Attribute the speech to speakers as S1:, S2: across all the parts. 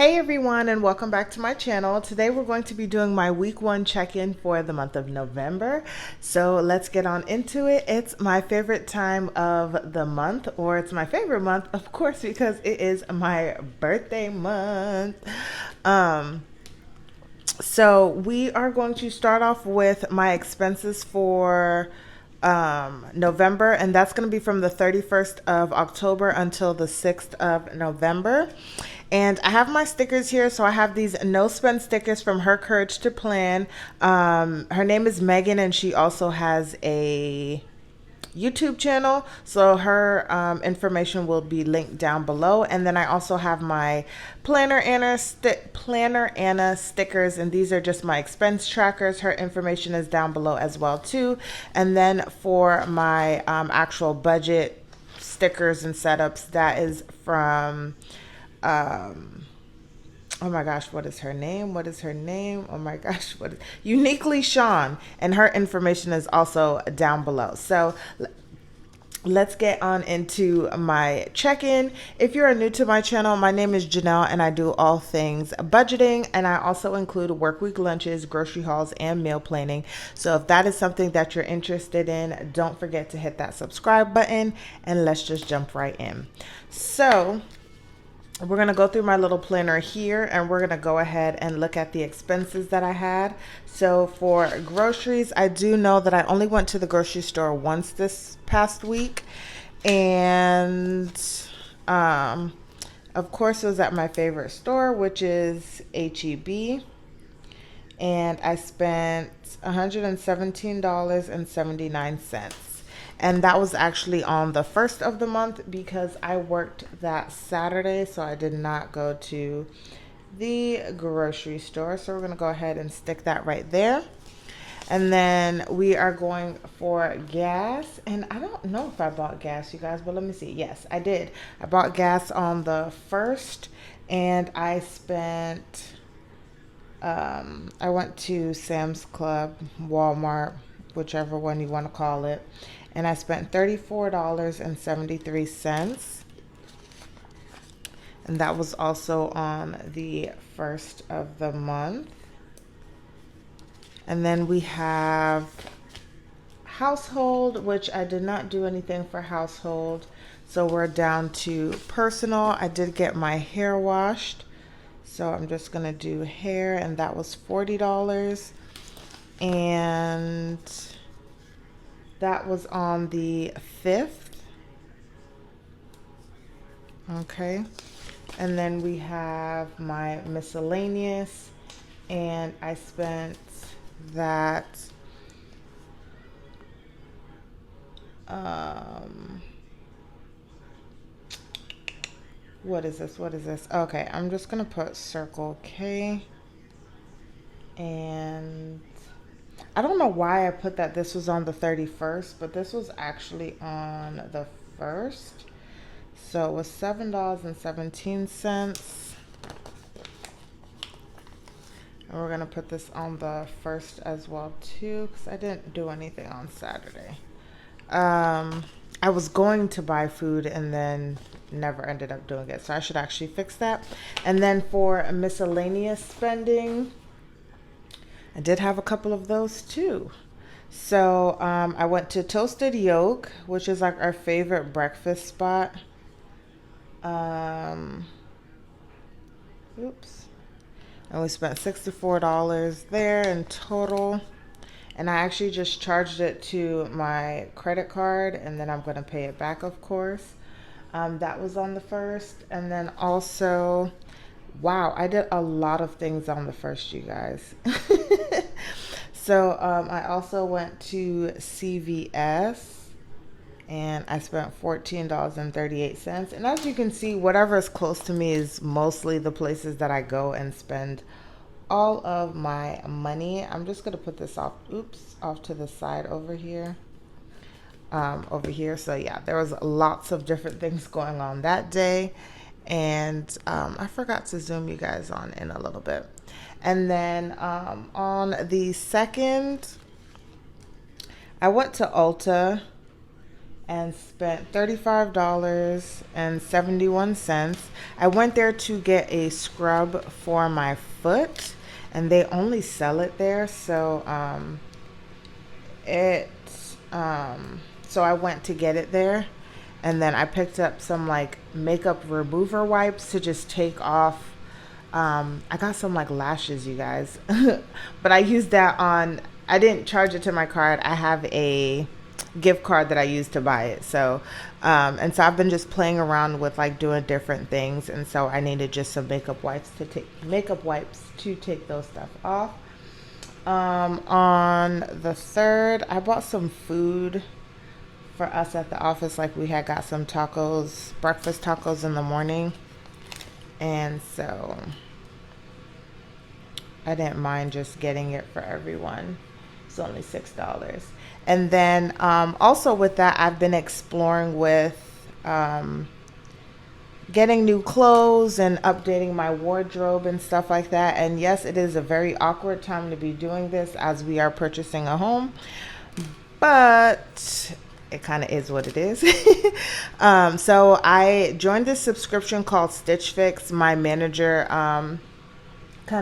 S1: Hey everyone, and welcome back to my channel. Today we're going to be doing my week 1 check-in for the month of November. So let's get on into it. It's my favorite time of the month, or it's my favorite month, of course, because it is my birthday month. Um, so we are going to start off with my expenses for November, and that's going to be from the 31st of October until the 6th of November. And I have my stickers here. So I have these no spend stickers from Her Courage to Plan. Her name is Megan, and she also has a YouTube channel. So her information will be linked down below. And then I also have my Planner Anna stickers, and these are just my expense trackers. Her information is down below as well too. And then for my actual budget stickers and setups, that is from oh my gosh, what is her name? What is her name? Oh my gosh, what is Uniquely Sean, and her information is also down below. So let's get on into my check-in. If you are new to my channel, my name is Janelle, and I do all things budgeting, and I also include work week lunches, grocery hauls, and meal planning. So if that is something that you're interested in, don't forget to hit that subscribe button, and let's just jump right in. So we're going to go through my little planner here, and we're going to go ahead and look at the expenses that I had. So for groceries, I do know that I only went to the grocery store once this past week. And of course, it was at my favorite store, which is HEB. And I spent $117.79. And that was actually on the first of the month because I worked that Saturday, so I did not go to the grocery store. So we're going to go ahead and stick that right there. And then we are going for gas. And I don't know if I bought gas, you guys, but let me see. Yes, I did. I bought gas on the first, and I spent, I went to Sam's Club, Walmart, whichever one you want to call it, and I spent $34.73. And that was also on the first of the month. And then we have household, which I did not do anything for household. So we're down to personal. I did get my hair washed. So I'm just going to do hair, and that was $40. And that was on the 5th. Okay. And then we have my miscellaneous, and I spent that what is this? Okay, I'm just gonna put Circle K. And I don't know why I put that this was on the 31st, but this was actually on the 1st. So it was $7.17. And we're going to put this on the 1st as well too, because I didn't do anything on Saturday. I was going to buy food and then never ended up doing it. So I should actually fix that. And then for miscellaneous spending, I did have a couple of those too. So I went to Toasted Yolk, which is like our favorite breakfast spot. Oops. And we spent $64 there in total. And I actually just charged it to my credit card, and then I'm going to pay it back, of course. That was on the 1st. And then also, wow, I did a lot of things on the 1st, you guys. So I also went to CVS, and I spent $14.38. And as you can see, whatever is close to me is mostly the places that I go and spend all of my money. I'm just going to put this off to the side over here. So yeah, there was lots of different things going on that day. And I forgot to zoom you guys on in a little bit. And then on the 2nd, I went to Ulta, and spent $35.71. I went there to get a scrub for my foot, and they only sell it there. So it so I went to get it there, and then I picked up some like makeup remover wipes to just take off. I got some like lashes, you guys, but I used that on. I didn't charge it to my card. I have a gift card that I used to buy it. So, and so I've been just playing around with like doing different things, and so I needed just some makeup wipes to take those stuff off. On the 3rd, I bought some food for us at the office. Like we had got some tacos, breakfast tacos in the morning. And so I didn't mind just getting it for everyone. It's only $6. And then also with that, I've been exploring with getting new clothes and updating my wardrobe and stuff like that. And yes, it is a very awkward time to be doing this as we are purchasing a home, but it kind of is what it is. So I joined this subscription called Stitch Fix. My manager kind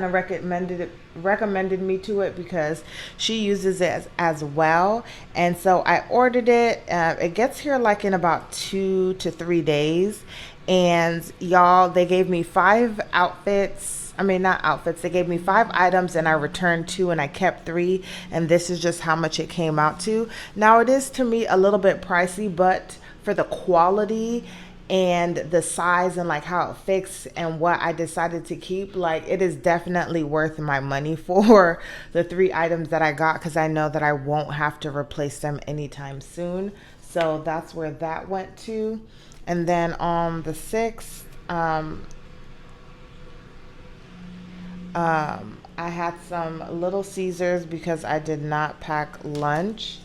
S1: of recommended me to it because she uses it as well. And so I ordered it. It gets here like in about 2 to 3 days. And y'all, they gave me 5 outfits. I mean, not outfits. They gave me 5 items and I returned 2 and I kept 3. And this is just how much it came out to. Now, it is to me a little bit pricey, but for the quality and the size and like how it fits and what I decided to keep, like it is definitely worth my money for the 3 items that I got, because I know that I won't have to replace them anytime soon. So that's where that went to. And then on the 6th, I had some Little Caesars because I did not pack lunch.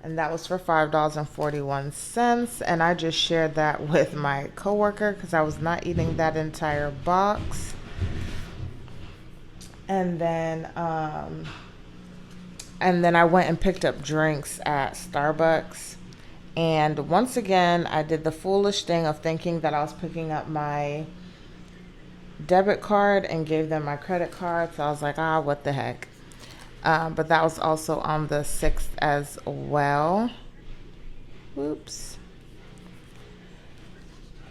S1: And that was for $5.41. And I just shared that with my coworker because I was not eating that entire box. And then I went and picked up drinks at Starbucks. And once again, I did the foolish thing of thinking that I was picking up my debit card and gave them my credit card. So I was like, what the heck. But that was also on the 6th as well. Whoops.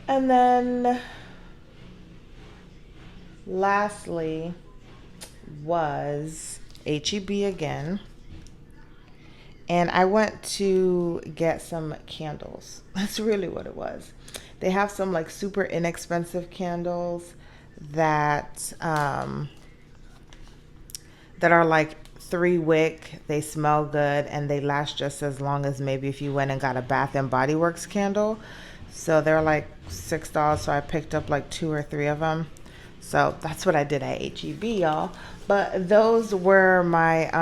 S1: And then lastly was H-E-B again. And I went to get some candles. That's really what it was. They have some like super inexpensive candles that are like 3 wick. They smell good and they last just as long as maybe if you went and got a Bath and Body Works candle. So they're like $6. So I picked up like 2 or 3 of them. So that's what I did at H-E-B, y'all. But those were my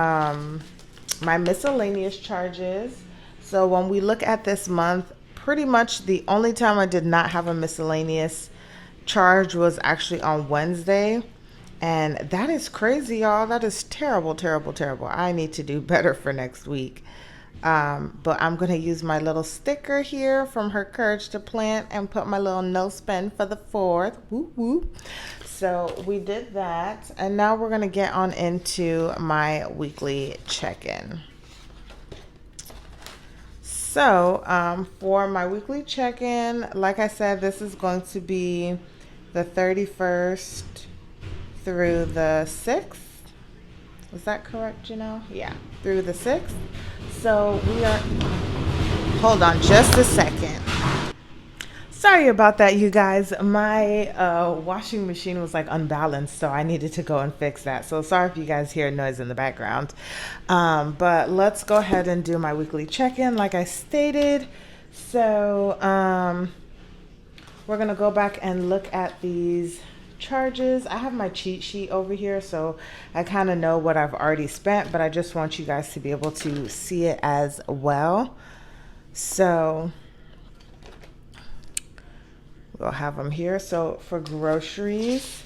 S1: my miscellaneous charges. So when we look at this month, pretty much the only time I did not have a miscellaneous charge was actually on Wednesday. And that is crazy, y'all. That is terrible, terrible, terrible. I need to do better for next week. But I'm going to use my little sticker here from Her Courage to Plant and put my little no spend for the 4th. Woo woo. So we did that. And now we're going to get on into my weekly check-in. So for my weekly check-in, like I said, this is going to be the 31st through the 6th. Is that correct, Janelle? Yeah, through the 6th. So we are, hold on just a second. Sorry about that, you guys. My washing machine was like unbalanced, so I needed to go and fix that. So sorry if you guys hear noise in the background. But let's go ahead and do my weekly check-in like I stated. So we're going to go back and look at these charges. I have my cheat sheet over here, so I kind of know what I've already spent, but I just want you guys to be able to see it as well. So we'll have them here. So for groceries,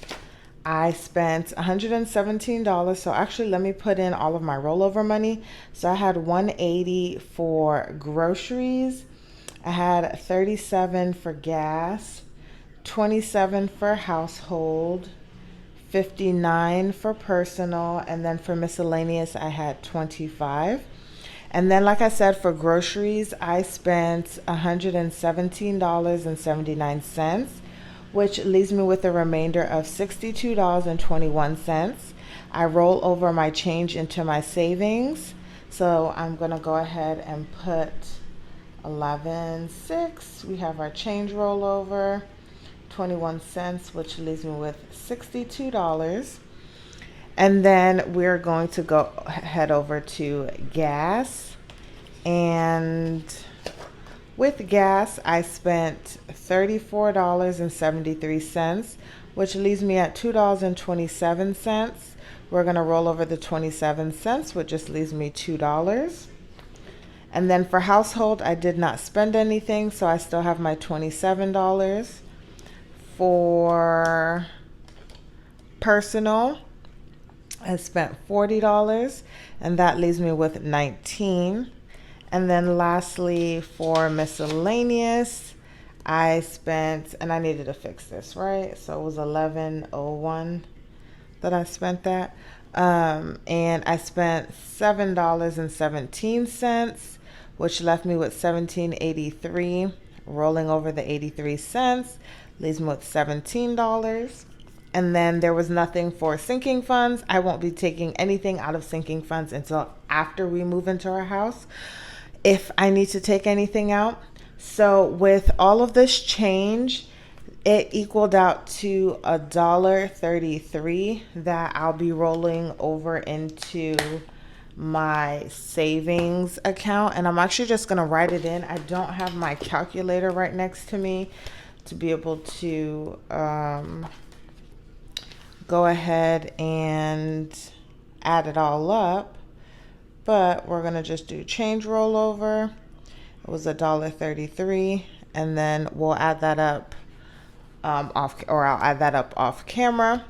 S1: I spent $117. So actually, let me put in all of my rollover money. So I had $180 for groceries. I had 37 for gas, 27 for household, 59 for personal, and then for miscellaneous I had 25. And then, like I said, for groceries, I spent $117.79, which leaves me with a remainder of $62.21. I roll over my change into my savings. So I'm going to go ahead and put 11.6. We have our change rollover, 21 cents, which leaves me with $62. And then we're going to go head over to gas. And with gas, I spent $34.73, which leaves me at $2.27. We're going to roll over the 27 cents, which just leaves me $2. And then for household, I did not spend anything, so I still have my $27. For personal, I spent $40, and that leaves me with 19. And then lastly, for miscellaneous, I spent, and I needed to fix this, right? So it was 11.01 that I spent that. And I spent $7.17, which left me with $17.83. Rolling over the 83 cents leaves me with $17. And then there was nothing for sinking funds. I won't be taking anything out of sinking funds until after we move into our house, if I need to take anything out. So with all of this change, it equaled out to $1.33 that I'll be rolling over into my savings account. And I'm actually just going to write it in. I don't have my calculator right next to me to be able to go ahead and add it all up, but we're gonna just do change rollover. It was $1.33, and then we'll add that up I'll add that up off camera.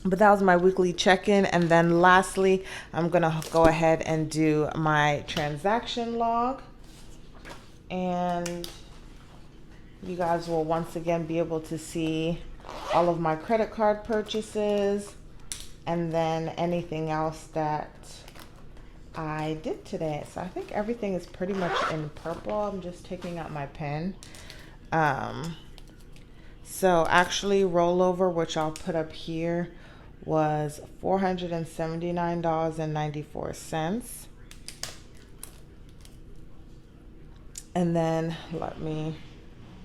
S1: But that was my weekly check-in. And then lastly, I'm gonna go ahead and do my transaction log, and you guys will once again be able to see all of my credit card purchases and then anything else that I did today. So I think everything is pretty much in purple. I'm just taking out my pen. So actually rollover, which I'll put up here, was $479.94. And then let me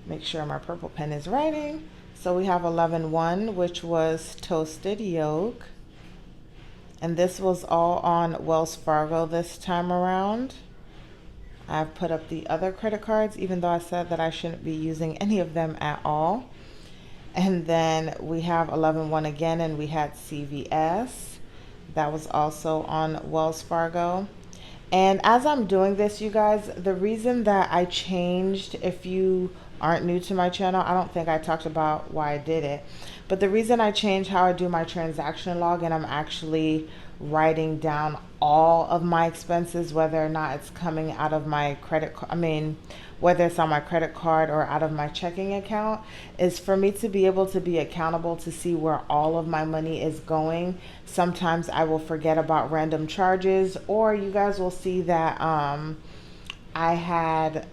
S1: make sure my purple pen is writing. So we have 11.1, which was toasted yolk. And this was all on Wells Fargo this time around. I've put up the other credit cards, even though I said that I shouldn't be using any of them at all. And then we have 11.1 again, and we had CVS. That was also on Wells Fargo. And as I'm doing this, you guys, the reason that I changed, if you aren't new to my channel, I don't think I talked about why I did it. But the reason I changed how I do my transaction log, and I'm actually writing down all of my expenses, whether or not it's coming out of my whether it's on my credit card or out of my checking account, is for me to be able to be accountable to see where all of my money is going. Sometimes I will forget about random charges, or you guys will see that I had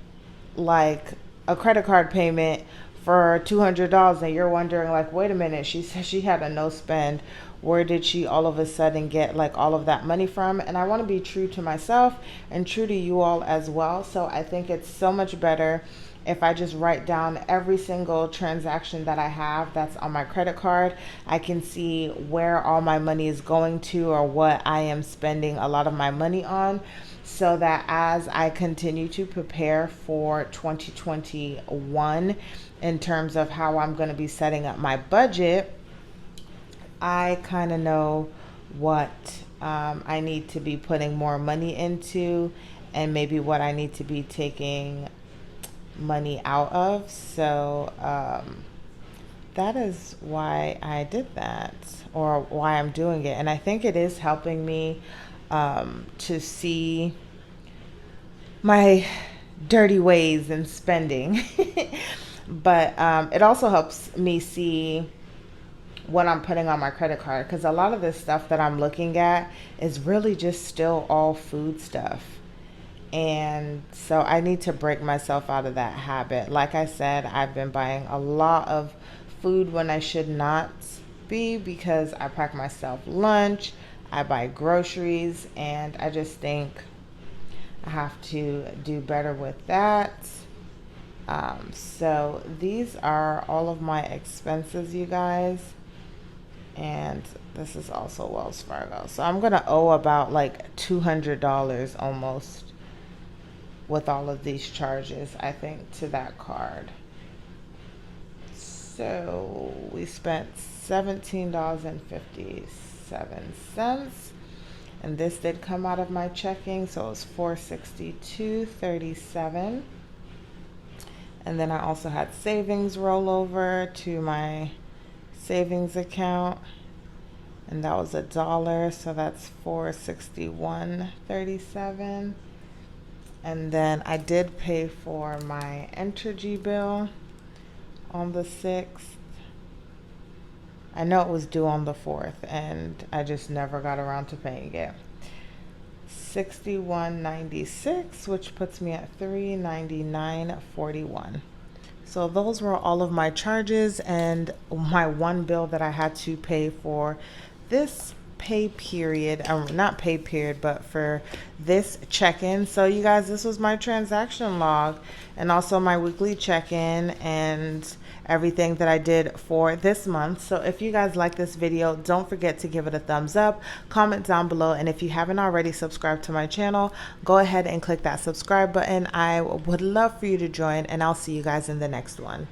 S1: like a credit card payment for $200, and you're wondering, like, wait a minute, she said she had a no spend. Where did she all of a sudden get like all of that money from? And I want to be true to myself and true to you all as well. So I think it's so much better if I just write down every single transaction that I have that's on my credit card. I can see where all my money is going to, or what I am spending a lot of my money on, so that as I continue to prepare for 2021 in terms of how I'm going to be setting up my budget, I kind of know what I need to be putting more money into, and maybe what I need to be taking money out of. So that is why I did that, or why I'm doing it. And I think it is helping me to see my dirty ways in spending. But it also helps me see what I'm putting on my credit card, because a lot of this stuff that I'm looking at is really just still all food stuff. And so I need to break myself out of that habit. Like I said, I've been buying a lot of food when I should not be, because I pack myself lunch, I buy groceries, and I just think I have to do better with that. So these are all of my expenses, you guys. And this is also Wells Fargo. So I'm going to owe about like $200 almost with all of these charges, I think, to that card. So we spent $17.57. And this did come out of my checking, so it was $462.37. And then I also had savings rollover to my savings account, and that was $1, so that's $461.37. And then I did pay for my Entergy bill on the 6th. I know it was due on the 4th, and I just never got around to paying it. $61.96, which puts me at $399.41. So those were all of my charges and my one bill that I had to pay for this pay period, not pay period, but for this check-in. So you guys, this was my transaction log and also my weekly check-in and everything that I did for this month. So if you guys like this video, don't forget to give it a thumbs up, comment down below, and if you haven't already subscribed to my channel, go ahead and click that subscribe button. I would love for you to join, and I'll see you guys in the next one.